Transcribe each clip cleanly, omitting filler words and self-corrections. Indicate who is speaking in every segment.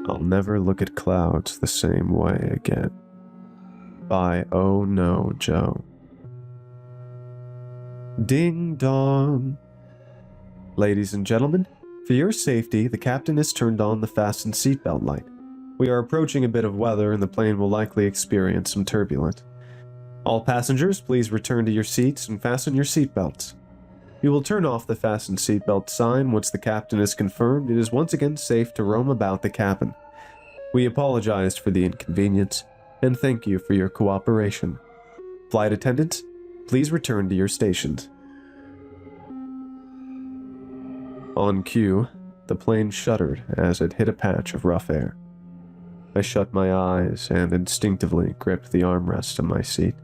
Speaker 1: I'll never look at clouds the same way again. By Oh No, Joe. Ding dong. Ladies and gentlemen, for your safety, the captain has turned on the fasten seatbelt light. We are approaching a bit of weather and the plane will likely experience some turbulence. All passengers, please return to your seats and fasten your seatbelts. We will turn off the fasten seatbelt sign once the captain is confirmed it is once again safe to roam about the cabin. We apologize for the inconvenience and thank you for your cooperation. Flight attendants, please return to your stations. On cue, the plane shuddered as it hit a patch of rough air. I shut my eyes and instinctively gripped the armrest of my seat.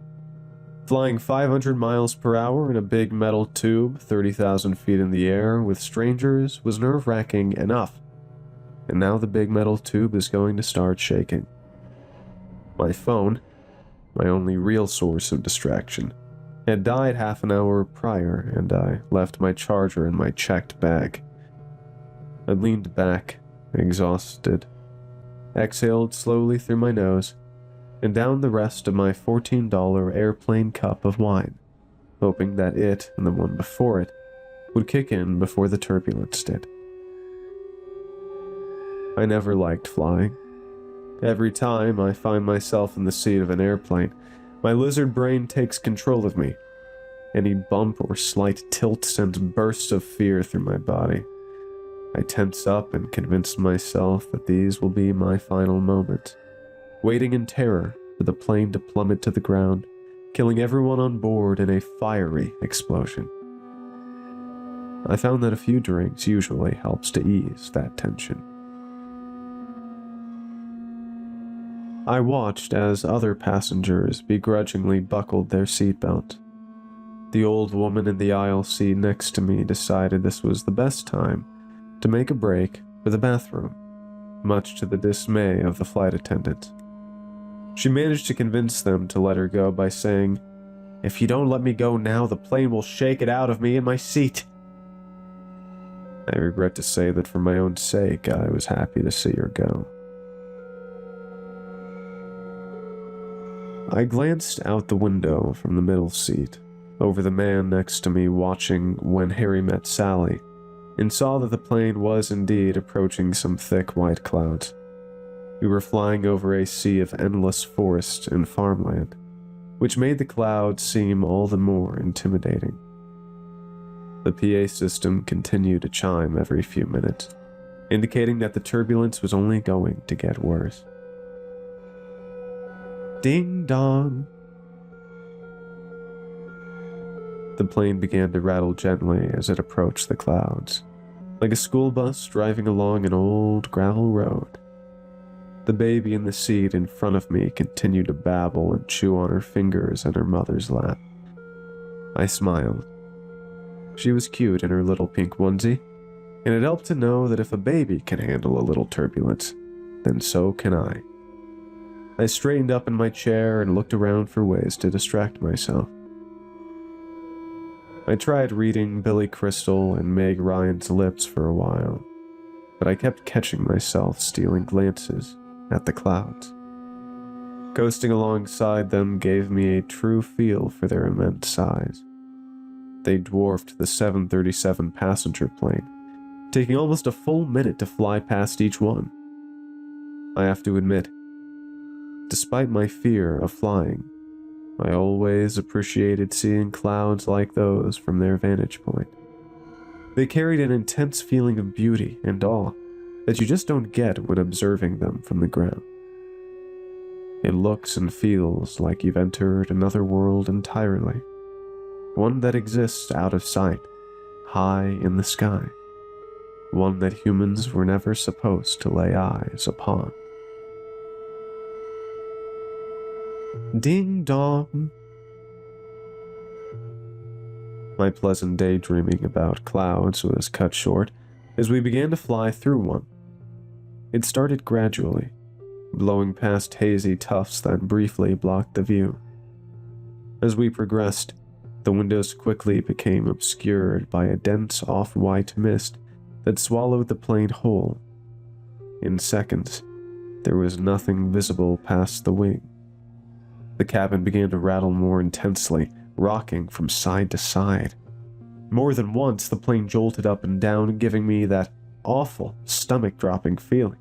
Speaker 1: Flying 500 miles per hour in a big metal tube 30,000 feet in the air with strangers was nerve-wracking enough, and now the big metal tube is going to start shaking. My phone, my only real source of distraction, had died half an hour prior, and I left my charger in my checked bag. I leaned back, exhausted, exhaled slowly through my nose, and down the rest of my $14 airplane cup of wine, hoping that it, and the one before it, would kick in before the turbulence did. I never liked flying. Every time I find myself in the seat of an airplane, my lizard brain takes control of me. Any bump or slight tilt sends bursts of fear through my body. I tense up and convince myself that these will be my final moments, waiting in terror for the plane to plummet to the ground, killing everyone on board in a fiery explosion. I found that a few drinks usually helps to ease that tension. I watched as other passengers begrudgingly buckled their seatbelt. The old woman in the aisle seat next to me decided this was the best time to make a break for the bathroom, much to the dismay of the flight attendants. She managed to convince them to let her go by saying, "If you don't let me go now, the plane will shake it out of me in my seat." I regret to say that for my own sake, I was happy to see her go. I glanced out the window from the middle seat, over the man next to me watching When Harry Met Sally, and saw that the plane was indeed approaching some thick white clouds. We were flying over a sea of endless forest and farmland, which made the clouds seem all the more intimidating. The PA system continued to chime every few minutes, indicating that the turbulence was only going to get worse. Ding dong! The plane began to rattle gently as it approached the clouds, like a school bus driving along an old gravel road. The baby in the seat in front of me continued to babble and chew on her fingers in her mother's lap. I smiled. She was cute in her little pink onesie, and it helped to know that if a baby can handle a little turbulence, then so can I. I straightened up in my chair and looked around for ways to distract myself. I tried reading Billy Crystal and Meg Ryan's lips for a while, but I kept catching myself stealing glances at the clouds. Coasting alongside them gave me a true feel for their immense size. They dwarfed the 737 passenger plane, taking almost a full minute to fly past each one. I have to admit, despite my fear of flying, I always appreciated seeing clouds like those from their vantage point. They carried an intense feeling of beauty and awe that you just don't get when observing them from the ground. It looks and feels like you've entered another world entirely, one that exists out of sight, high in the sky, one that humans were never supposed to lay eyes upon. Ding dong! My pleasant daydreaming about clouds was cut short as we began to fly through one. It started gradually, blowing past hazy tufts that briefly blocked the view. As we progressed, the windows quickly became obscured by a dense off-white mist that swallowed the plane whole. In seconds, there was nothing visible past the wing. The cabin began to rattle more intensely, rocking from side to side. More than once, the plane jolted up and down, giving me that awful, stomach-dropping feeling.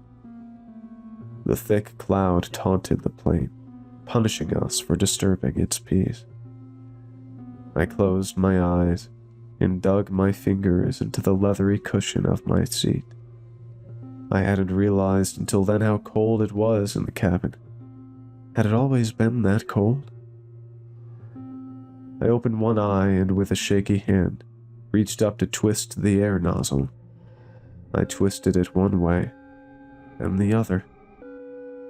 Speaker 1: The thick cloud taunted the plane, punishing us for disturbing its peace. I closed my eyes and dug my fingers into the leathery cushion of my seat. I hadn't realized until then how cold it was in the cabin. Had it always been that cold? I opened one eye and with a shaky hand, reached up to twist the air nozzle. I twisted it one way, and the other,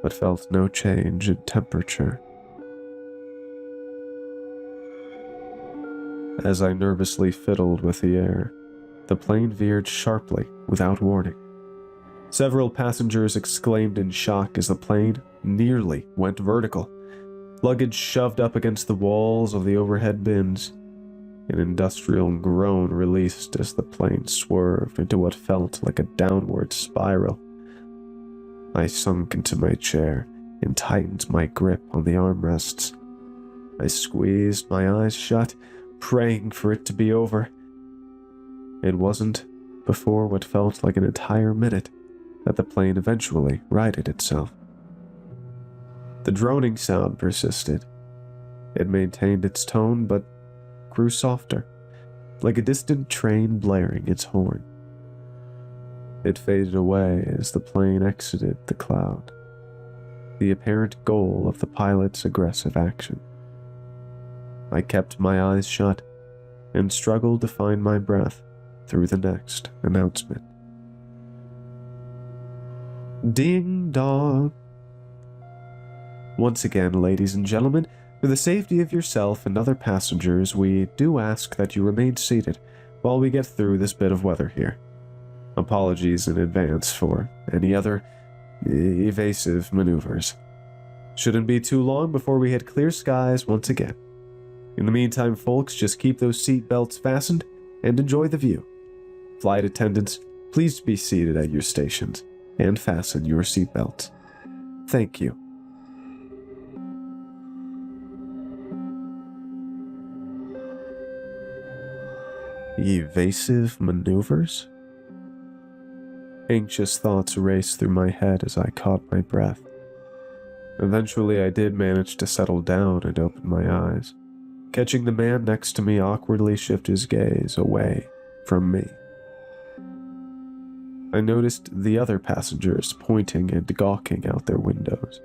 Speaker 1: but felt no change in temperature. As I nervously fiddled with the air, the plane veered sharply without warning. Several passengers exclaimed in shock as the plane nearly went vertical. Luggage shoved up against the walls of the overhead bins. An industrial groan released as the plane swerved into what felt like a downward spiral. I sunk into my chair and tightened my grip on the armrests. I squeezed my eyes shut, praying for it to be over. It wasn't before what felt like an entire minute that the plane eventually righted itself. The droning sound persisted. It maintained its tone, but grew softer, like a distant train blaring its horn. It faded away as the plane exited the cloud, the apparent goal of the pilot's aggressive action. I kept my eyes shut and struggled to find my breath through the next announcement. Ding dong. Once again, ladies and gentlemen, for the safety of yourself and other passengers, we do ask that you remain seated while we get through this bit of weather here. Apologies in advance for any other evasive maneuvers. Shouldn't be too long before we hit clear skies once again. In the meantime, folks, just keep those seat belts fastened and enjoy the view. Flight attendants, please be seated at your stations and fasten your seat belts. Thank you. Evasive maneuvers? Anxious thoughts raced through my head as I caught my breath. Eventually, I did manage to settle down and open my eyes, catching the man next to me awkwardly shift his gaze away from me. I noticed the other passengers pointing and gawking out their windows.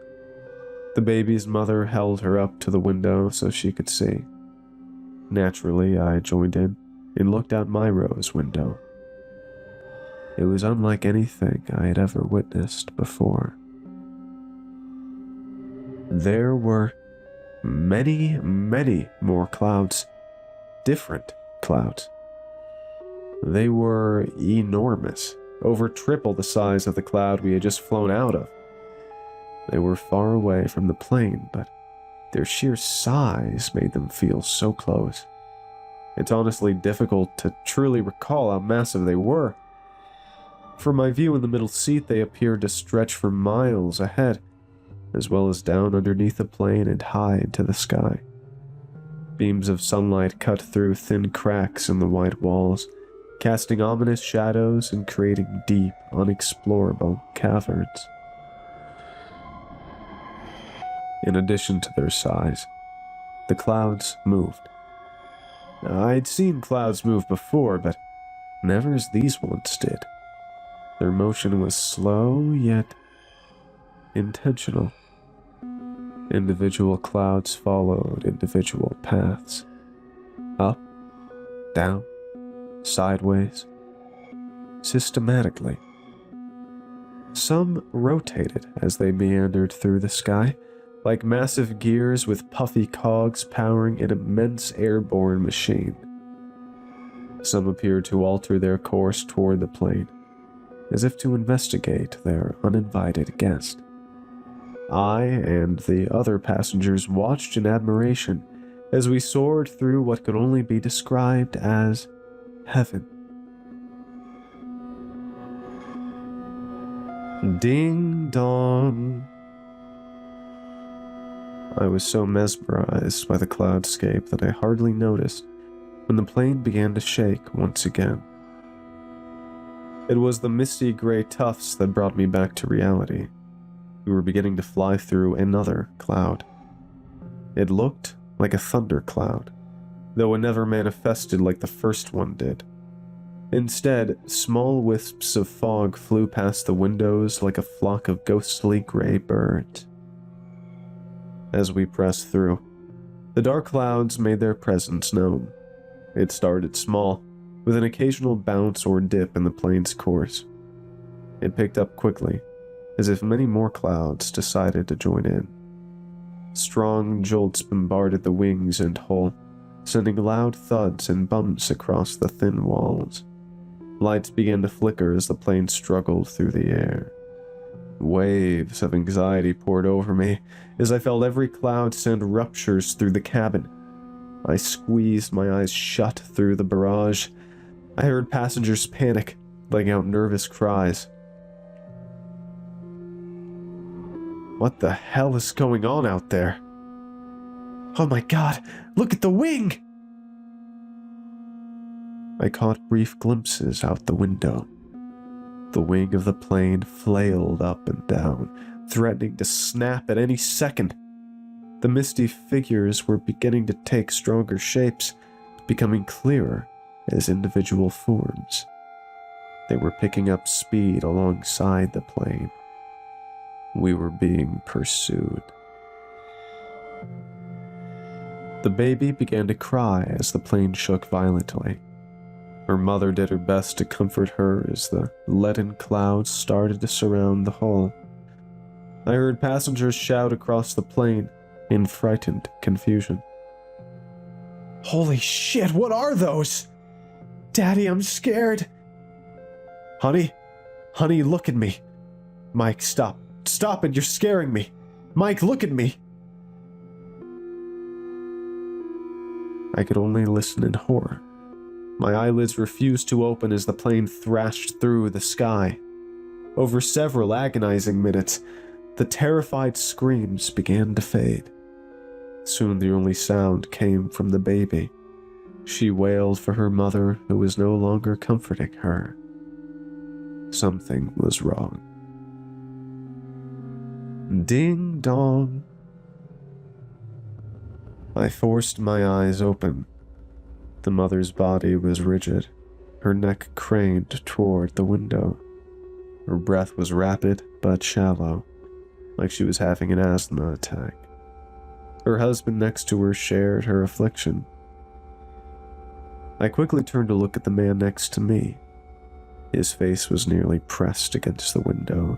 Speaker 1: The baby's mother held her up to the window so she could see. Naturally, I joined in and looked out my row's window. It was unlike anything I had ever witnessed before. There were many, many more clouds. Different clouds. They were enormous, over triple the size of the cloud we had just flown out of. They were far away from the plane, but their sheer size made them feel so close. It's honestly difficult to truly recall how massive they were. From my view in the middle seat, they appeared to stretch for miles ahead, as well as down underneath the plane and high into the sky. Beams of sunlight cut through thin cracks in the white walls, casting ominous shadows and creating deep, unexplorable caverns. In addition to their size, the clouds moved. I'd seen clouds move before, but never as these ones did. Their motion was slow, yet intentional. Individual clouds followed individual paths. Up, down, sideways, systematically. Some rotated as they meandered through the sky, like massive gears with puffy cogs powering an immense airborne machine. Some appeared to alter their course toward the plane, as if to investigate their uninvited guest. I and the other passengers watched in admiration as we soared through what could only be described as heaven. Ding dong. I was so mesmerized by the cloudscape that I hardly noticed when the plane began to shake once again. It was the misty gray tufts that brought me back to reality. We were beginning to fly through another cloud. It looked like a thundercloud, though it never manifested like the first one did. Instead, small wisps of fog flew past the windows like a flock of ghostly gray birds. As we pressed through, the dark clouds made their presence known. It started small, with an occasional bounce or dip in the plane's course. It picked up quickly, as if many more clouds decided to join in. Strong jolts bombarded the wings and hull, sending loud thuds and bumps across the thin walls. Lights began to flicker as the plane struggled through the air. Waves of anxiety poured over me as I felt every cloud send ruptures through the cabin. I squeezed my eyes shut through the barrage. I heard passengers panic, letting out nervous cries. What the hell is going on out there? Oh my god, look at the wing! I caught brief glimpses out the window. The wing of the plane flailed up and down, threatening to snap at any second. The misty figures were beginning to take stronger shapes, becoming clearer as individual forms. They were picking up speed alongside the plane. We were being pursued. The baby began to cry as the plane shook violently. Her mother did her best to comfort her as the leaden clouds started to surround the hull. I heard passengers shout across the plane in frightened confusion. Holy shit, what are those? Daddy, I'm scared. Honey, look at me. Mike, stop. Stop it, you're scaring me. Mike, look at me. I could only listen in horror. My eyelids refused to open as the plane thrashed through the sky. Over several agonizing minutes, the terrified screams began to fade. Soon the only sound came from the baby. She wailed for her mother, who was no longer comforting her. Something was wrong. Ding dong. I forced my eyes open. The mother's body was rigid, her neck craned toward the window. Her breath was rapid but shallow, like she was having an asthma attack. Her husband next to her shared her affliction. I quickly turned to look at the man next to me. His face was nearly pressed against the window,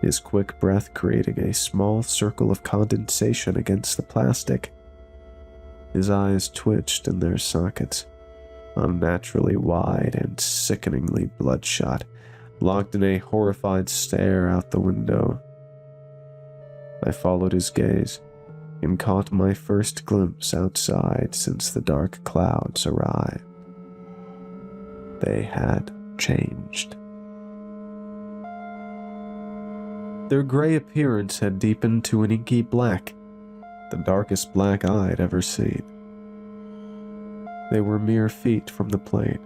Speaker 1: his quick breath creating a small circle of condensation against the plastic. His eyes twitched in their sockets, unnaturally wide and sickeningly bloodshot, locked in a horrified stare out the window. I followed his gaze and caught my first glimpse outside since the dark clouds arrived. They had changed. Their gray appearance had deepened to an inky black, the darkest black I'd ever seen. They were mere feet from the plane,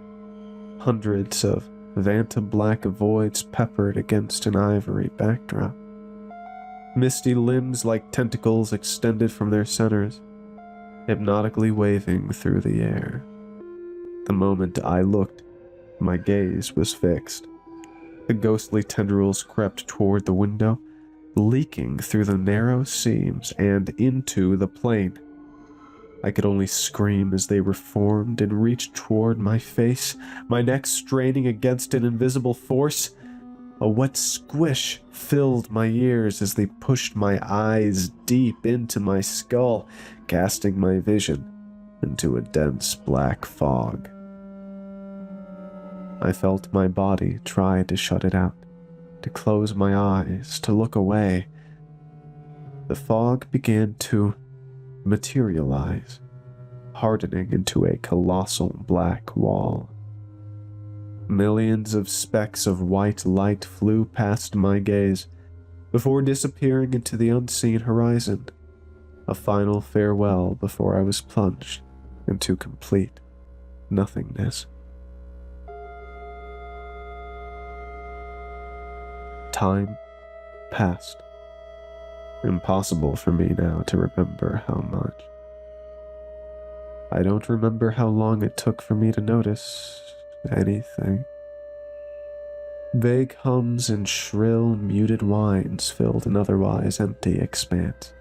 Speaker 1: hundreds of Vanta black voids peppered against an ivory backdrop. Misty limbs like tentacles extended from their centers, hypnotically waving through the air. The moment I looked, my gaze was fixed. The ghostly tendrils crept toward the window, leaking through the narrow seams and into the plane. I could only scream as they reformed and reached toward my face, my neck straining against an invisible force. A wet squish filled my ears as they pushed my eyes deep into my skull, casting my vision into a dense black fog. I felt my body try to shut it out, to close my eyes, to look away. The fog began to materialize, hardening into a colossal black wall. Millions of specks of white light flew past my gaze before disappearing into the unseen horizon, a final farewell before I was plunged into complete nothingness. Time passed. Impossible for me now to remember how much. I don't remember how long it took for me to notice anything. Vague hums and shrill, muted whines filled an otherwise empty expanse.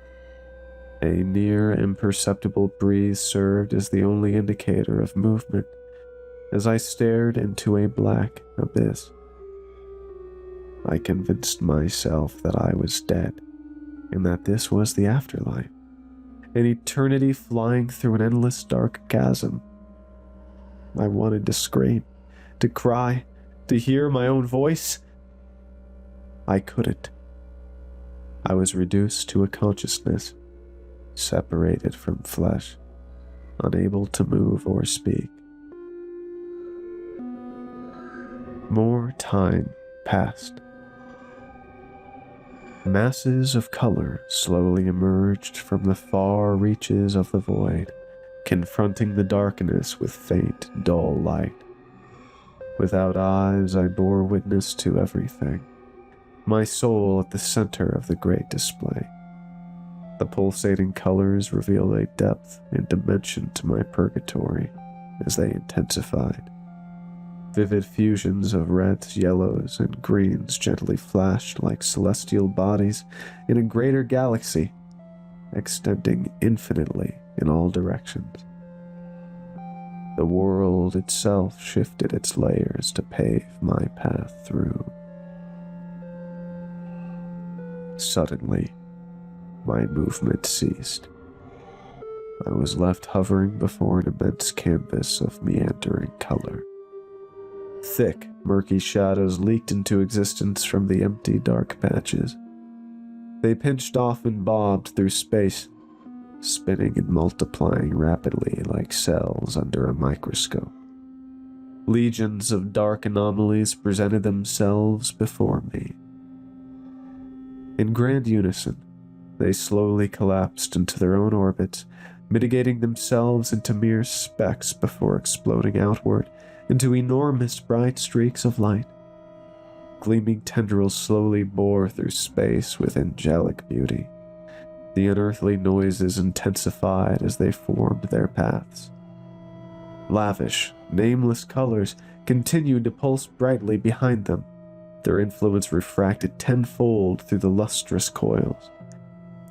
Speaker 1: A near imperceptible breeze served as the only indicator of movement as I stared into a black abyss. I convinced myself that I was dead, and that this was the afterlife, an eternity flying through an endless dark chasm. I wanted to scream, to cry, to hear my own voice. I couldn't. I was reduced to a consciousness, separated from flesh, unable to move or speak. More time passed. Masses of color slowly emerged from the far reaches of the void, confronting the darkness with faint, dull light. Without eyes, I bore witness to everything, my soul at the center of the great display. The pulsating colors revealed a depth and dimension to my purgatory as they intensified. Vivid fusions of reds, yellows, and greens gently flashed like celestial bodies in a greater galaxy, extending infinitely in all directions. The world itself shifted its layers to pave my path through. Suddenly, my movement ceased. I was left hovering before an immense canvas of meandering color. Thick, murky shadows leaked into existence from the empty, dark patches. They pinched off and bobbed through space, spinning and multiplying rapidly like cells under a microscope. Legions of dark anomalies presented themselves before me. In grand unison, they slowly collapsed into their own orbits, mitigating themselves into mere specks before exploding outward into enormous bright streaks of light. Gleaming tendrils slowly bore through space with angelic beauty. The unearthly noises intensified as they formed their paths. Lavish, nameless colors continued to pulse brightly behind them, their influence refracted tenfold through the lustrous coils.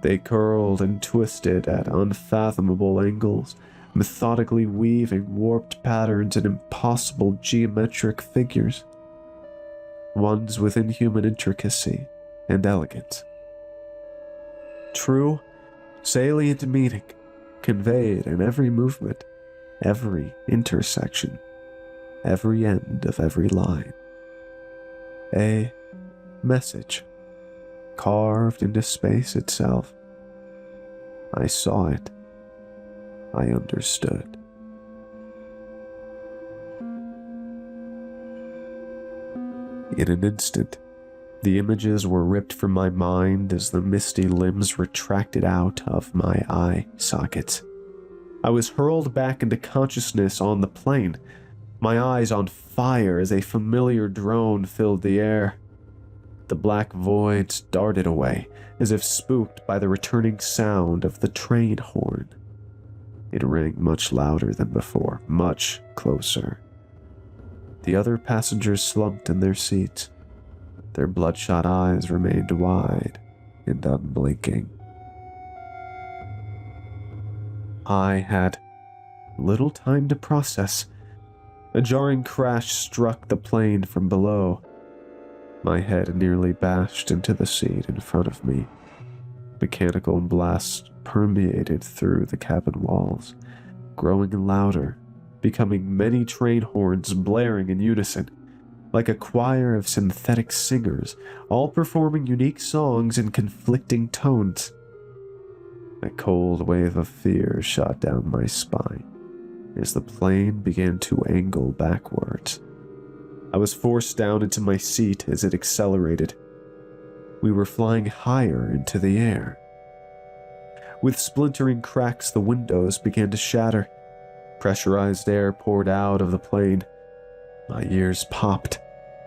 Speaker 1: They curled and twisted at unfathomable angles, methodically weaving warped patterns and impossible geometric figures, ones with inhuman intricacy and elegance. True, salient meaning conveyed in every movement, every intersection, every end of every line. A message carved into space itself. I saw it. I understood. In an instant, the images were ripped from my mind as the misty limbs retracted out of my eye sockets. I was hurled back into consciousness on the plane, my eyes on fire as a familiar drone filled the air. The black voids darted away, as if spooked by the returning sound of the train horn. It rang much louder than before, much closer. The other passengers slumped in their seats. Their bloodshot eyes remained wide and unblinking. I had little time to process. A jarring crash struck the plane from below. My head nearly bashed into the seat in front of me. Mechanical blasts permeated through the cabin walls, growing louder, becoming many train horns blaring in unison, like a choir of synthetic singers, all performing unique songs in conflicting tones. A cold wave of fear shot down my spine as the plane began to angle backwards. I was forced down into my seat as it accelerated. We were flying higher into the air. With splintering cracks, the windows began to shatter. Pressurized air poured out of the plane. My ears popped.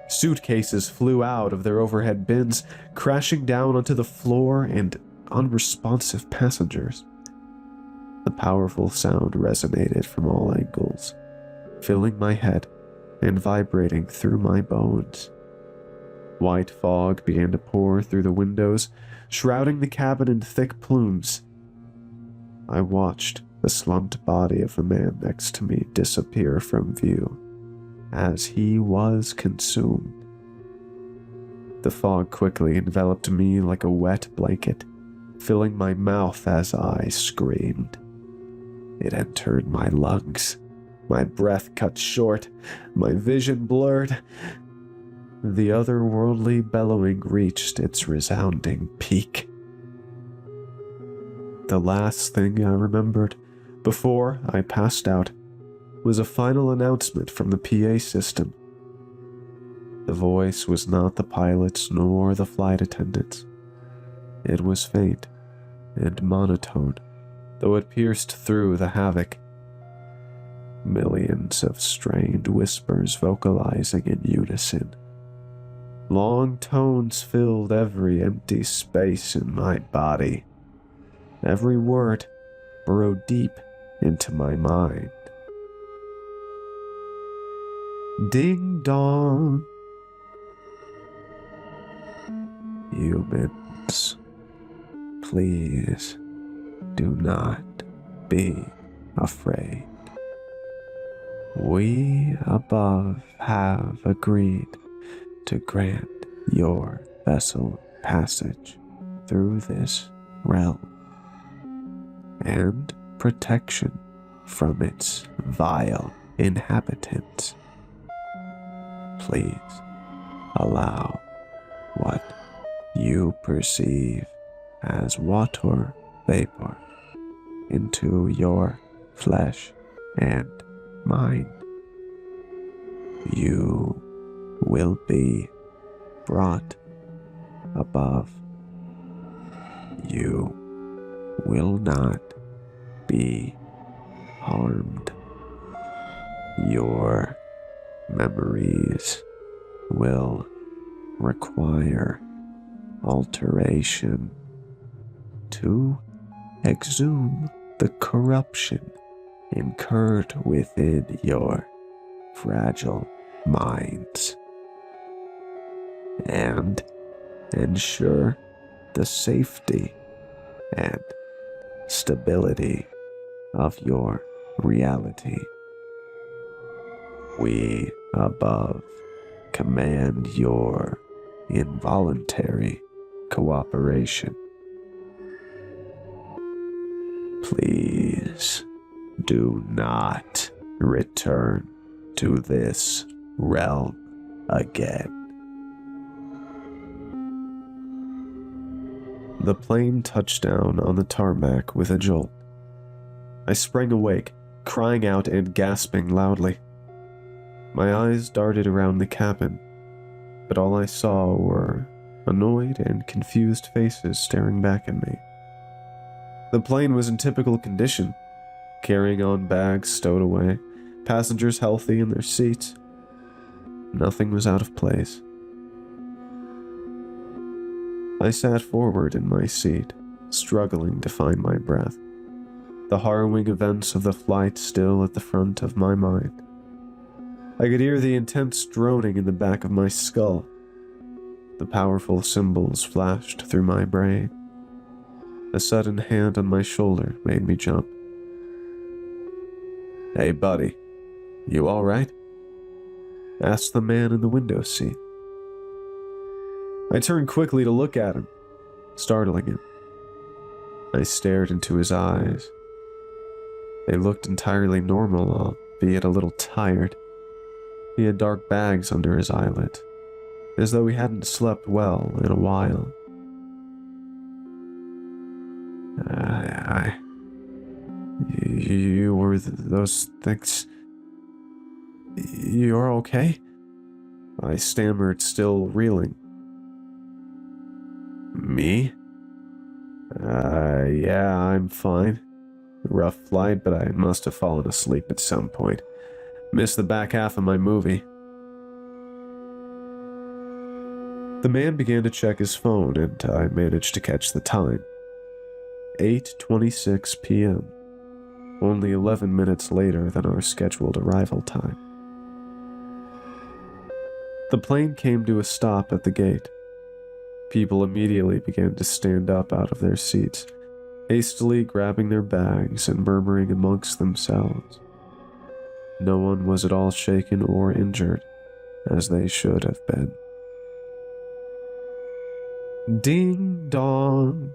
Speaker 1: Suitcases flew out of their overhead bins, crashing down onto the floor and unresponsive passengers. The powerful sound resonated from all angles, filling my head and vibrating through my bones. White fog began to pour through the windows, shrouding the cabin in thick plumes. I watched the slumped body of the man next to me disappear from view as he was consumed. The fog quickly enveloped me like a wet blanket, filling my mouth as I screamed. It entered my lungs. My breath cut short, my vision blurred. The otherworldly bellowing reached its resounding peak. The last thing I remembered before I passed out was a final announcement from the PA system. The voice was not the pilot's nor the flight attendant's. It was faint and monotone, though it pierced through the havoc. Millions of strained whispers vocalizing in unison. Long tones filled every empty space in my body. Every word burrowed deep into my mind. Ding dong. Humans, please do not be afraid. We above have agreed to grant your vessel passage through this realm and protection from its vile inhabitants. Please allow what you perceive as water vapor into your flesh and mind. You will be brought above. You will not be harmed. Your memories will require alteration to exhume the corruption incurred within your fragile minds and ensure the safety and stability of your reality. We above command your involuntary cooperation. Please do not return to this realm again. The plane touched down on the tarmac with a jolt. I sprang awake, crying out and gasping loudly. My eyes darted around the cabin, but all I saw were annoyed and confused faces staring back at me. The plane was in typical condition, carrying on bags stowed away, passengers healthy in their seats. Nothing was out of place. I sat forward in my seat, struggling to find my breath, the harrowing events of the flight still at the front of my mind. I could hear the intense droning in the back of my skull. The powerful symbols flashed through my brain. A sudden hand on my shoulder made me jump. "Hey, buddy, you all right?" asked the man in the window seat. I turned quickly to look at him, startling him. I stared into his eyes. They looked entirely normal, albeit a little tired. He had dark bags under his eyelid, as though he hadn't slept well in a while. You were those things. You're okay? I stammered, still reeling. Me? Yeah, I'm fine. Rough flight, but I must have fallen asleep at some point. Missed the back half of my movie. The man began to check his phone, and I managed to catch the time. 8:26 p.m. Only 11 minutes later than our scheduled arrival time. The plane came to a stop at the gate. People immediately began to stand up out of their seats, hastily grabbing their bags and murmuring amongst themselves. No one was at all shaken or injured, as they should have been. Ding dong.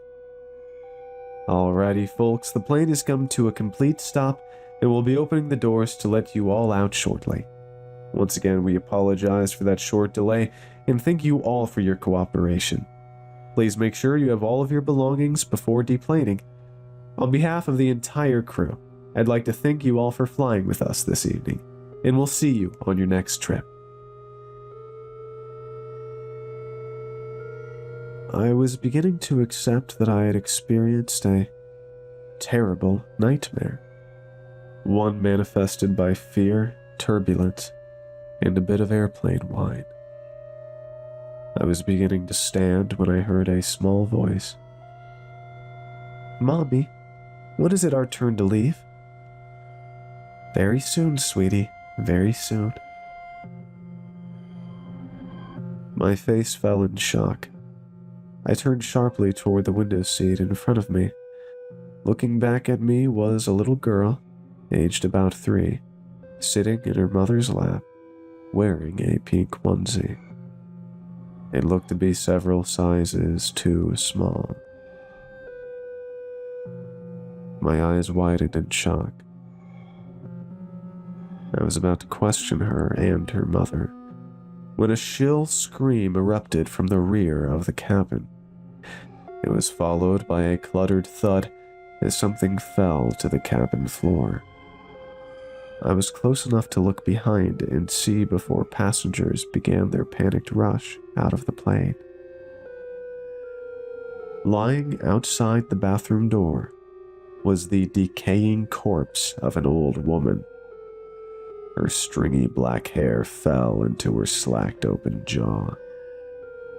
Speaker 1: Alrighty, folks, the plane has come to a complete stop and we'll be opening the doors to let you all out shortly. Once again, we apologize for that short delay and thank you all for your cooperation. Please make sure you have all of your belongings before deplaning. On behalf of the entire crew, I'd like to thank you all for flying with us this evening, and we'll see you on your next trip. I was beginning to accept that I had experienced a terrible nightmare. One manifested by fear, turbulence, and a bit of airplane wine. I was beginning to stand when I heard a small voice. "Mommy, when is it our turn to leave?" "Very soon, sweetie, very soon." My face fell in shock. I turned sharply toward the window seat in front of me. Looking back at me was a little girl, aged about 3, sitting in her mother's lap, wearing a pink onesie. It looked to be several sizes too small. My eyes widened in shock. I was about to question her and her mother, when a shrill scream erupted from the rear of the cabin. It was followed by a cluttered thud as something fell to the cabin floor. I was close enough to look behind and see before passengers began their panicked rush out of the plane. Lying outside the bathroom door was the decaying corpse of an old woman. Her stringy black hair fell into her slacked open jaw.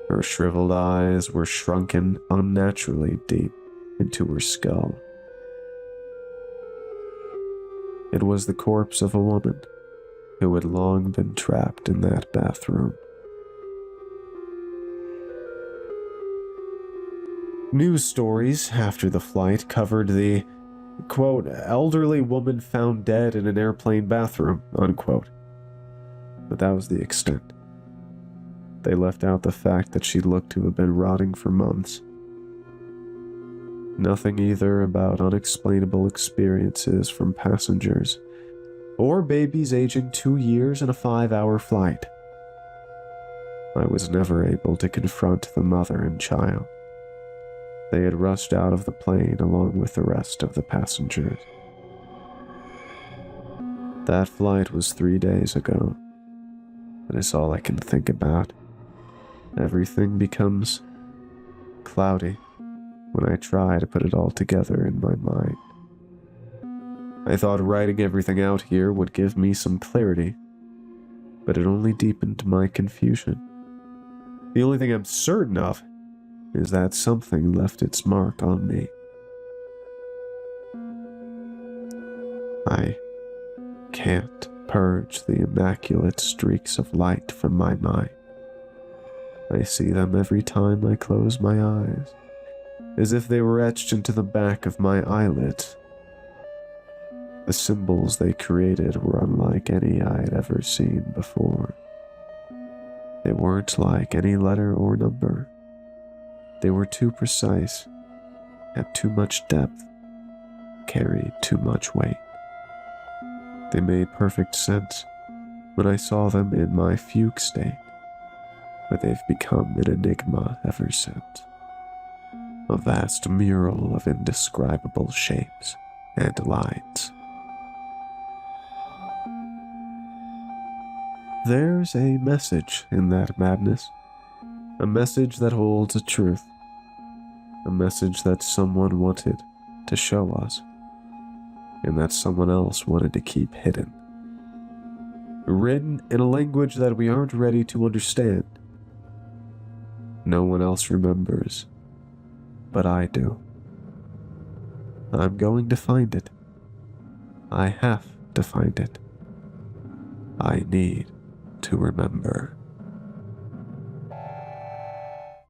Speaker 1: Her shriveled eyes were shrunken unnaturally deep into her skull. It was the corpse of a woman who had long been trapped in that bathroom. News stories after the flight covered the, quote, elderly woman found dead in an airplane bathroom, unquote. But that was the extent. They left out the fact that she looked to have been rotting for months. Nothing either about unexplainable experiences from passengers, or babies aging 2 years in a 5-hour flight. I was never able to confront the mother and child. They had rushed out of the plane along with the rest of the passengers. That flight was 3 days ago. That is all I can think about. Everything becomes cloudy when I try to put it all together in my mind. I thought writing everything out here would give me some clarity, but it only deepened my confusion. The only thing I'm certain of is that something left its mark on me. I can't purge the immaculate streaks of light from my mind. I see them every time I close my eyes, as if they were etched into the back of my eyelids. The symbols they created were unlike any I had ever seen before. They weren't like any letter or number. They were too precise, had too much depth, carried too much weight. They made perfect sense when I saw them in my fugue state, but they've become an enigma ever since. A vast mural of indescribable shapes and lines. There's a message in that madness. A message that holds a truth. A message that someone wanted to show us. And that someone else wanted to keep hidden. Written in a language that we aren't ready to understand. No one else remembers, but I do. I'm going to find it. I have to find it. I need to remember.